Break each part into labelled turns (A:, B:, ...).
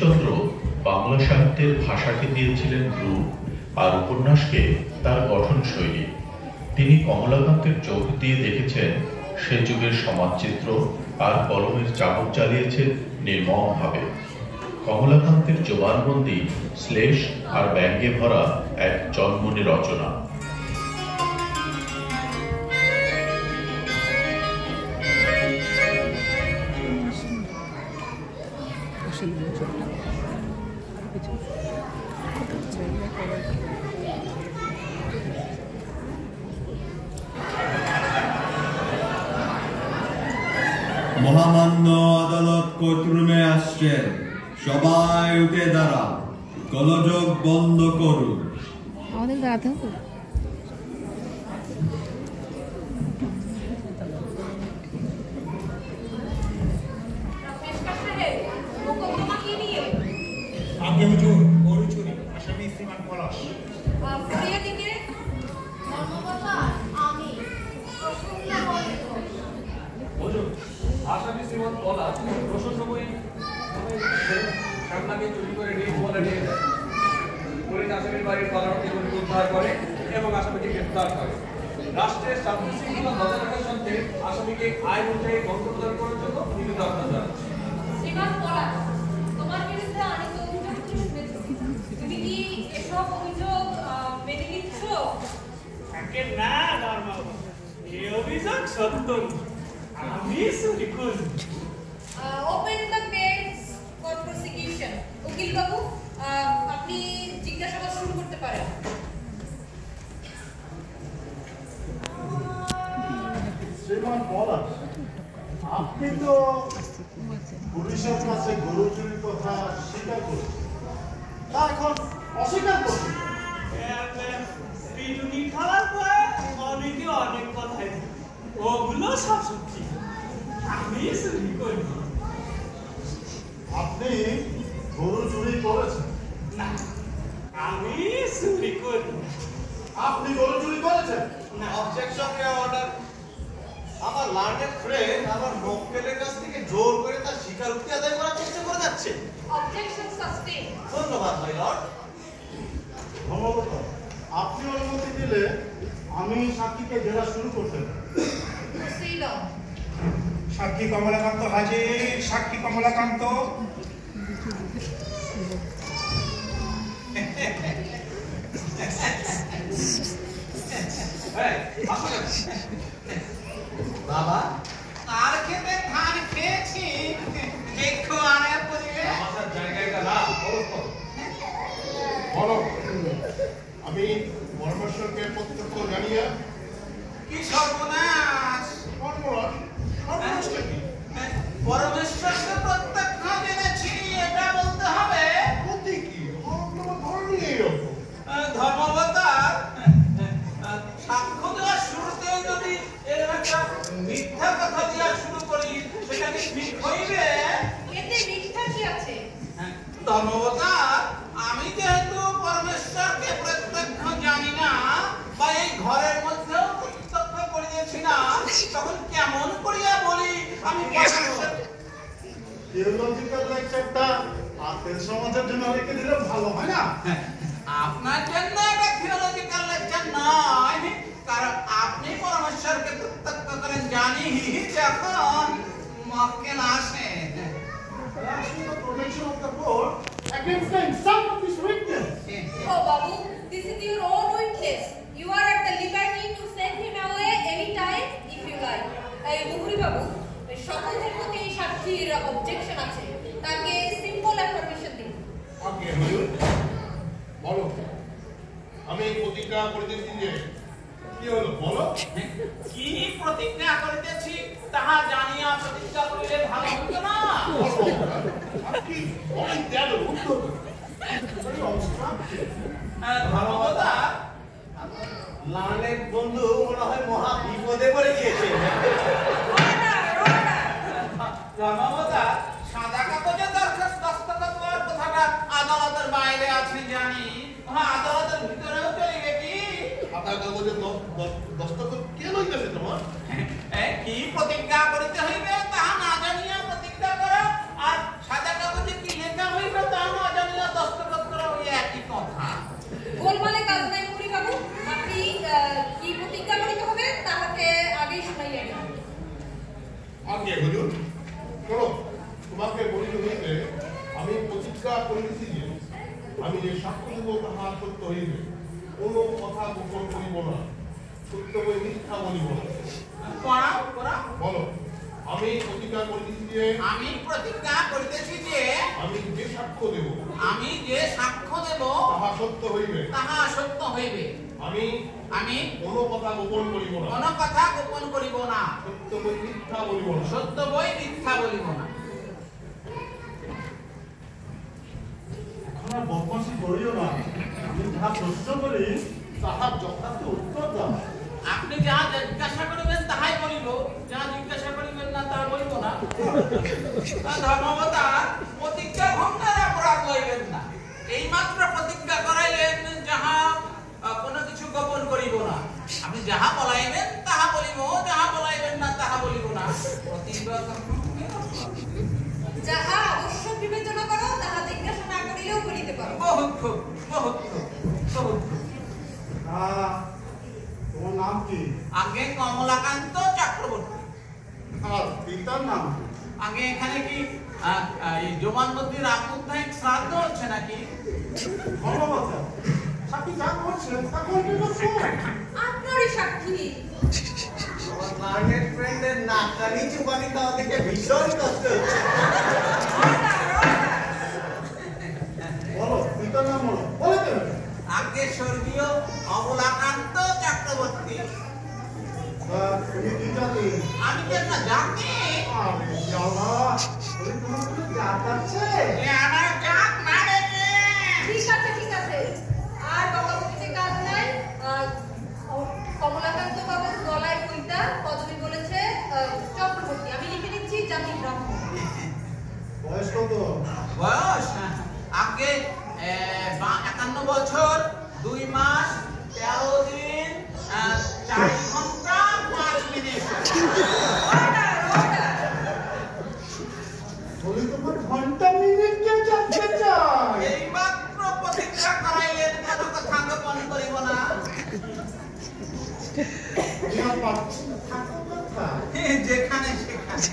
A: বঙ্কিমচন্দ্র বাংলা সাহিত্যের ভাষাকে দিয়েছিলেন রূপ আর উপন্যাসকে তার গঠনশৈলী। তিনি কমলাকান্তের চোখ দিয়ে দেখেছেন সে যুগের সমাজচিত্র আর কলমের চাবুক চালিয়েছেন নির্মমভাবে। কমলাকান্তের জবানবন্দি শ্লেষ আর ব্যঙ্গে ভরা এক জন্মনি রচনা।
B: মহামান্য আদালত কোর্টরুমে আসছেন, সবাই উঠে দাঁড়ান, গোলযোগ বন্ধ করুন।
C: আমাদের দাঁড়াতে হবে।
D: আগে হুজুর, গরু চুরি, আসামি শ্রীমান পলাশ।
E: ফরিয়াদিকে ধর্মকথা আমি
F: হুজুর, আসামি শ্রীমান পলাশ রোশন সময় সামনাকে চুরি করে নিয়ে বলে নিয়ে যায়। পুলিশ আসামির বাড়ির পালানো থেকে উদ্ধার করে এবং আসামিকে গ্রেফতার করে। রাষ্ট্রের শান্তি শৃঙ্খলা বজায় রাখার সাথে আসামিকে আইন অনুযায়ী দণ্ড প্রদান করার জন্য নিবেদন জানাচ্ছি।
E: শ্রীমান পলাশ, তোমার বিরুদ্ধে অনেক অভিযোগ শুনেছি। তুমি কি এসব অভিযোগ মেনে নিচ্ছ?
D: না ধর্ম, এই অভিযোগ সত্য। আমি চুরি করি।
E: Open the case for prosecution. উকিল বাবু, আপনি জিজ্ঞাসাবাদ শুরু করতে পারেন।
G: শ্রীমান পলাশ, আপনি তো পুলিশের কাছে গরু চুরির কথা স্বীকার করছেন, তা এখন অস্বীকার করছেন।
D: পিটুনি খাওয়ার পর অনেকে অনেক কথাই, ওগুলো সব সত্যি। আমি চুরি করি।
G: আপনি গরু চুরি করেছেন?
D: না, আমি চুরি করি।
G: আপনি গরু চুরি করেছেন?
H: না, অবজেকশন অর্ডার। আমার লার্নেড ফ্রেন্ড আমার মক্কেলের কাছ থেকে জোর করে তার স্বীকারোক্তি আদায় করার চেষ্টা করে যাচ্ছে।
E: অবজেকশন সাসটেইন।
H: ধন্যবাদ মাই লর্ড।
G: ধন্যবাদ। আপনি অনুমতি দিলে আমি সাক্ষীকে জেরা শুরু করতে পারি।
E: Proceed on.
D: সাক্ষী কমলাকান্ত হাজির। সাক্ষী কমলাকান্ত।
H: বাবা,
I: আর খেতে ধান খেয়েছি, দেখো আনার পরিবে
H: আমার জায়গাটা না
G: বলো, আমি পরমেশ্বরকে প্রত্যক্ষ জানিয়ে
I: কি সর্বনাশ।
G: সর্বনাশটা কি?
I: পরমেশ্বরকে প্রত্যক্ষ জেনেছি, এটা বলতে হবে।
G: ক্ষতি কি? ধরনি এইরকম।
I: ধর্মবতার সাক্ষ্য দেওয়ার শুরুতেই যদি এর একটা মিথ্যা কথা দেওয়া শুরু করি, সেটা কি ঠিক হইবে?
E: এতে মিথ্যা কি আছে?
I: ধর্মবতার, আমি যেহেতু পরমেশ্বরকে প্রত্যক্ষ জানি না বা এই ঘরের মধ্যেও প্রত্যক্ষ করিয়েছি না, তখন কেমন করিয়া বলি আমি পরমেশ্বর?
G: থিওলজিক্যাল লেকচারটা আতের সমাজের জন্য রেখে দিলে ভালো হয় না?
I: আপনার জন্য এটা থিওলজিক্যাল লেকচার নয়, কারণ আপনি পরমেশ্বরকে প্রত্যক্ষ করেন জানি যখন মক্কেল আসে।
G: Protection of the court against the insult of this witness.
E: Oh, Babu, this is your own witness. You are at the liberty to send him away anytime if you like. Buhuri Babu, সকলের প্রতি এই সাক্ষীর objection আছে, তাকে simple affirmation দিন।
G: ওকে হুজুর, বলো। আমি প্রতিজ্ঞা করিতেছি যে কি হলো বলো।
I: কি প্রতিজ্ঞা করিতেছি তাহা জানিয়া প্রতিজ্ঞা করিলে ভালো হতো না?
G: কি বলেন দেন উত্তর।
I: ধর্মবতা,
H: লার্নেড বন্ধু মনে হয় মহা বিপদে পড়ে গিয়েছে।
I: ধর্মবতা, সাদা কাগজে দস্তখত করার কথাটা আদালতের বাইরে আছে জানি, আদালতের ভিতরেও চলিবে কি?
G: সাদা কাগজে দস্তখত কে লইতেছে তোমার?
I: কি প্রতিজ্ঞা করিতে হইবে তাহা না জানিয়া প্রতিজ্ঞা করা, আর সাদা কাগজে কি লেখা হইবে তা
G: করিতেছি যে আমি যে সাক্ষ্য দেব তাহা সত্য হইবে, কোনো কথা গোপন করিব না, সত্য বই মিথ্যা বলিব না। বলো। আমি প্রতিজ্ঞা করিতেছি যে
I: আমি যে
G: সাক্ষ্য দেব
I: তাহা
G: সত্য হইবে। আমি কোনো কথা গোপন করিব না, সত্য বই মিথ্যা বলিব না। এখন বদমাশি করিও না, আমি যাহা প্রশ্ন করি তাহার যথার্থ উত্তর দাও।
I: আপনি যা জিজ্ঞাসা করিবেন তাহাই বলিব, যা জিজ্ঞাসা করিবেন না তা বলিব না। ধর্মবতার প্রতিজ্ঞা ভঙ্গের অপরাধ লইবেন না। এইমাত্র প্রতিজ্ঞা করাইলেন যাহা কোনো কিছু গোপন করিব না। আপনি যাহা বলাইবেন তাহা বলিব, যাহা বলাইবেন না তাহা বলিব না। প্রতিজ্ঞা
E: যাহা আবশ্যক বিবেচনা করো তাহা জিজ্ঞাসা না করিলেও করিতে পারো।
I: বহুত খুব।
G: তোমার নাম কি?
I: আগে কমলাকান্ত চক্রবর্তী।
G: আর পিতার নাম?
I: আগে এখানে কি এই জবানবন্দির সাপ্তাহিক শ্রাদ্ধ হচ্ছে নাকি?
G: সাক্ষী যা করছেন তা কন্টিনিউ করুন।
E: আপনারই সাক্ষী।
H: আমার লার্নেড ফ্রেন্ডের নাকানি চুপানি খাওয়া থেকে ভীষণ কষ্ট হচ্ছে।
G: বলো, পিতার নাম বলো। বলে দেবে।
I: আগে স্বর্গীয় অবলাকান্ত চক্রবর্তী।
G: তুমি কি জানি?
I: আমি কি একটা জাতি?
G: আরে জানা, তুমি তোমার কোনো জাত আছে?
I: আমার জাত না রে।
E: ঠিক আছে। আর বকাবকিতে কাজ নাই। কমলাকান্ত বাবুর গলায় কইতা পদবী বলেছে চক্রবর্তী। আমি লিখে নিচ্ছি জাতি ব্রাহ্মণ।
G: বয়স কত?
I: বয়স আগে 51 বছর 2 মাস 13 দিন 4 ঘন্টা 5 মিনিট।
G: বলি তোমার ঘন্টা মিনিট কে জানতে চাই?
I: এই মাত্র প্রতিজ্ঞা করাইলেন কোনো কথা গোপন করিব না।
G: তোমার পাচ্ছি থাকো কথা।
I: যেখানে সেখানে।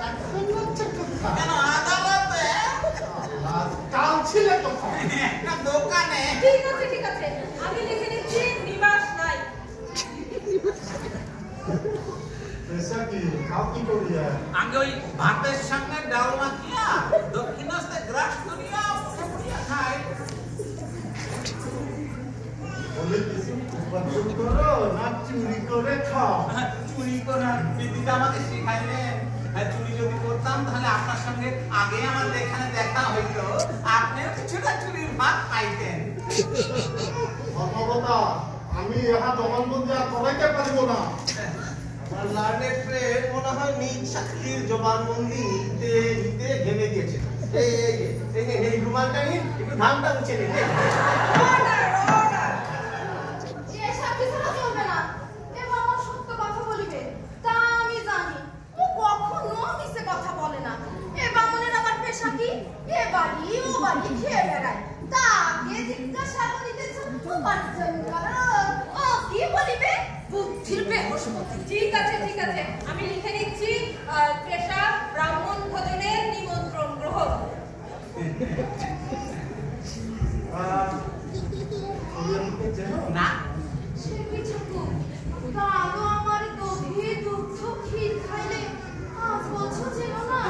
G: এখন হচ্ছে কথা।
I: কেন আদালতে?
G: কাল ছিলে কোথায়?
I: একটা দোকানে।
E: ঠিক আছে। আমি লিখে নিচ্ছি নিবাস নাই।
G: পেশা কি? খাও কি করিয়া?
I: আগে ওই ভাতের সঙ্গে ডাল মাখিয়া দক্ষিণাস্তে গ্রাস করিয়া পুড়িয়া খাই।
G: বলে কিছু উপার্জন করো না চুরি করে খাও?
I: চুরি করার বিদ্যা আমাকে শিখাইলেন। চুরি যদি করতাম তাহলে আপনার সঙ্গে আগে আমাদের এখানে দেখা হইতো, আপনিও কিছুটা চুরির ভাত পাইতেন।
G: ধর্মবতা, আমি ইহা জবানবন্দি আর করাইতে পারিব না।
H: আমার লার্নেড ফ্রেন্ড মনে হয় নিজ সাক্ষীর জবানবন্দি নিতে ঘেমে গিয়েছে। এই রুমালটা নিন, একটু ধানটা মুছে নিন।
E: যে সাক্ষী ছাড়া চলবে না। এ বাবা সত্য কথা বলিবে তা আমি জানি। ও কখনো মিছে কথা বলে না। এ বামনের আবার পেশা কি? এ বাড়ি ও বাড়ি খেয়ে বেড়ায়। তাকে জিজ্ঞাসা করিতেছ উপার্জন করো। ও কি বলিবে? বুদ্ধির বেহসমতি। ঠিক আছে। আমি লিখে নিচ্ছি পেশা ব্রাহ্মণ ভোজনের নিমন্ত্রণ গ্রহণ।
I: না
E: সে কিছু তাহলে আমার দধি দুগ্ধ ক্ষীর খাইলে আজ বছর ছিল না।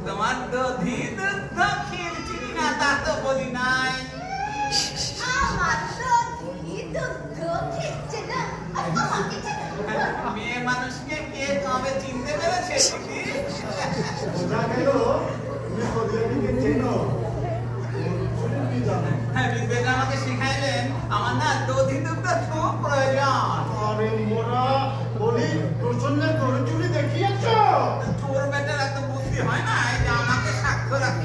I: তোমার দধি দুধ ক্ষীর চিনি না তা তো বলি নাই।
E: আমার দধি দুগ্ধ ক্ষীর ছিল আমাকে
I: মেয়ে মানুষকে কে কবে চিনতে পেরেছে?
G: বোঝা গেল তুমি কদিকে চেনো। কি জানো?
I: বিদ্যাটা আমাকে শিখাইলেন। আমার না দধি দুধ খুব প্রয়োজন।
G: আরে মোরা বলি প্রচন্ড গরু চুরি দেখিয়েছ?
I: চোর বেটার এত বুদ্ধি হয় না যে আমাকে সাক্ষ্য রাখতে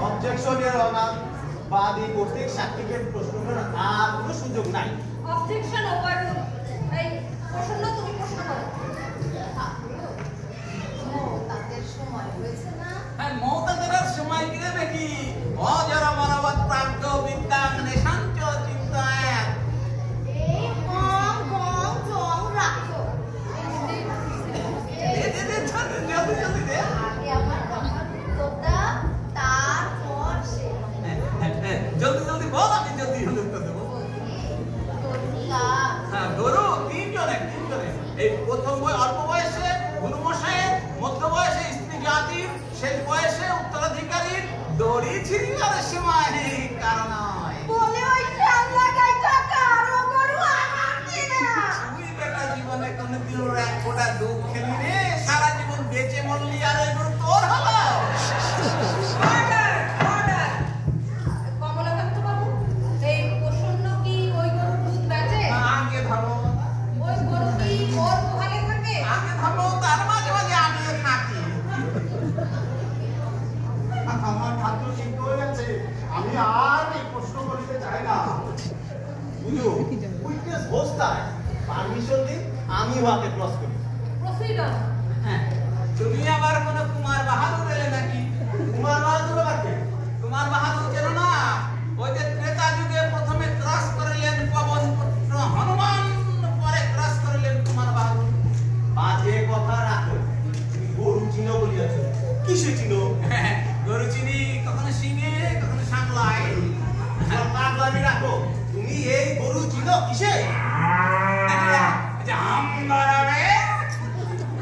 H: অবজেকশন এর অনার বাদী কর্তৃক সাক্ষীকে প্রশ্ন করার আর কোনো সুযোগ নাই।
E: Objection over. এই প্রশ্ন তুমি প্রশ্ন করো। তাদের সময় হয়েছে না?
I: মৌতাদের সময় কি দেবে কি অজর মানবত প্রাপ্ত বিদ্যাং নিশাঞ্চ চিন্তায়
E: এই কম কম জং রাখো।
I: জলদি জলদি দে।
E: আগে আমার কথার উত্তরটা, তারপর সে
I: জলদি জলদি বল, আমি জলদি জলদি উত্তর দেবো। হ্যাঁ, গরু তিনজনে। এই প্রথম অল্প বয়সে গুরুমশাইয়ের, মধ্য বয়সে স্ত্রী জাতির, শেষ বয়সে উত্তরাধিকারীর দড়ি ছিঁড়িবার সময় কারণ
E: বলে ওই সামলা গাইটা কারো গরু আমার কিনা।
I: তুই বেটা জীবনে কোনদিন এক ফোঁটা দুধ খেলি রে, সারা জীবন বেঁচে মরলি আর ওই গরু তোর হলো।
E: কমলাকান্ত বাবু, এই প্রসন্ন কি ওই গরুর দুধ বেচে?
I: আগে ধর্ম,
E: ওই গরু কি ওর গোহালে থাকে?
I: আগে ধর্ম, তার মাঝে মাঝে আমিও থাকি।
H: আমার খাদ্য সিদ্ধ হয়ে গেছে, আমি আর এই প্রশ্ন করতে চাই না। বুঝো উইটনেস হোস্টায় পারমিশন দিন, আমি ওকে ক্রস করি।
E: Proceed on.
I: হ্যাঁ, তুমি আবার কোন কুমার বাহাদুর এলে নাকি?
H: কুমার বাহাদুর আবার কে?
I: কুমার বাহাদুর চেনো না? ওই যে ত্রেতা যুগে প্রথমে ক্রস করিলেন পবন পুত্র হনুমান, পরে ক্রস করিলেন কুমার বাহাদুর।
H: বাজে কথা রাখো, তুমি গরু চিনো বলিয়াছ, কিসে চিনো?
I: গরু চিনি কখনো সিংহে, কখনো সাংলায়।
H: পাগলামি রাখো, তুমি এই গরু চিনো কিসে?
I: জামগড়ে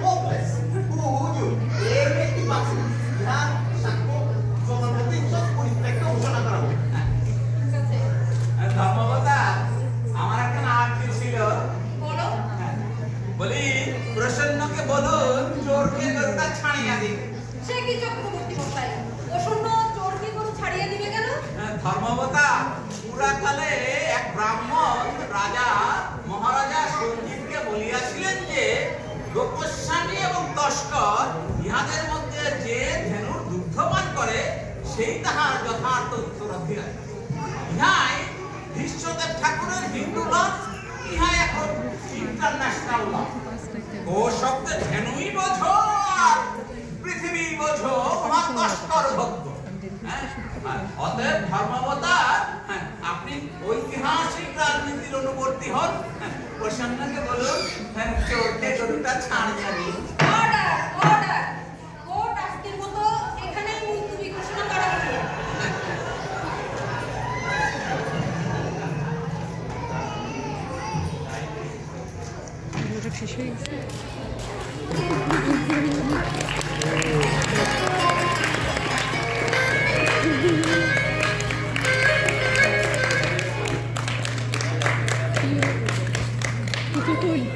H: ও ব্লেস, ও হুজুর, এই ব্যক্তি বাসু ধ্যান সাক্ষ্য জবানবন্দি সব পরিপ্রেক্ষিতে ঘোষণা করা হবে।
E: ঠিক আছে,
I: ধর্মবতা, আমার একটা আর্জি ছিল।
E: বলো।
I: বলি প্রসন্নকে বলুন চোরকে গরুটা ছাড়িয়ে দিন।
E: সে কি চক্রবর্তী মশাই, প্রসন্ন চোরকে গরু ছাড়িয়ে দিবে কেন?
I: ধর্মবতা, পুরাকালে এক ব্রাহ্মণ রাজা মহারাজা সঞ্জিতকে বলিয়াছিলেন যে গোস্বামী এবং তস্কর ইহাদের মধ্যে যে ধেনুর দুগ্ধ পান করে সেই তাহার যথার্থ উত্তরাধিকারী। ইহাই বিশ্বদেব ঠাকুরের হিন্দু লজ, ইহাই এখন ইন্টারন্যাশনাল লজ। ও শব্দে ধেনুই বোঝো আর পৃথিবী বোঝো, আমার তস্কর ভক্ত। অতএব ধর্মাবতার আপনি ঐতিহাসিক রাজনীতির অনুবর্তী হন। প্রসন্নকে বলুন চোরকে গরুটা ছাড়িয়ে দিন।
E: Order, order. কোর্ট আজকের মতো এখানেই মুলতবি ঘোষণা করা হলো।
C: শেষ হয়ে গেছে।
E: Thank you.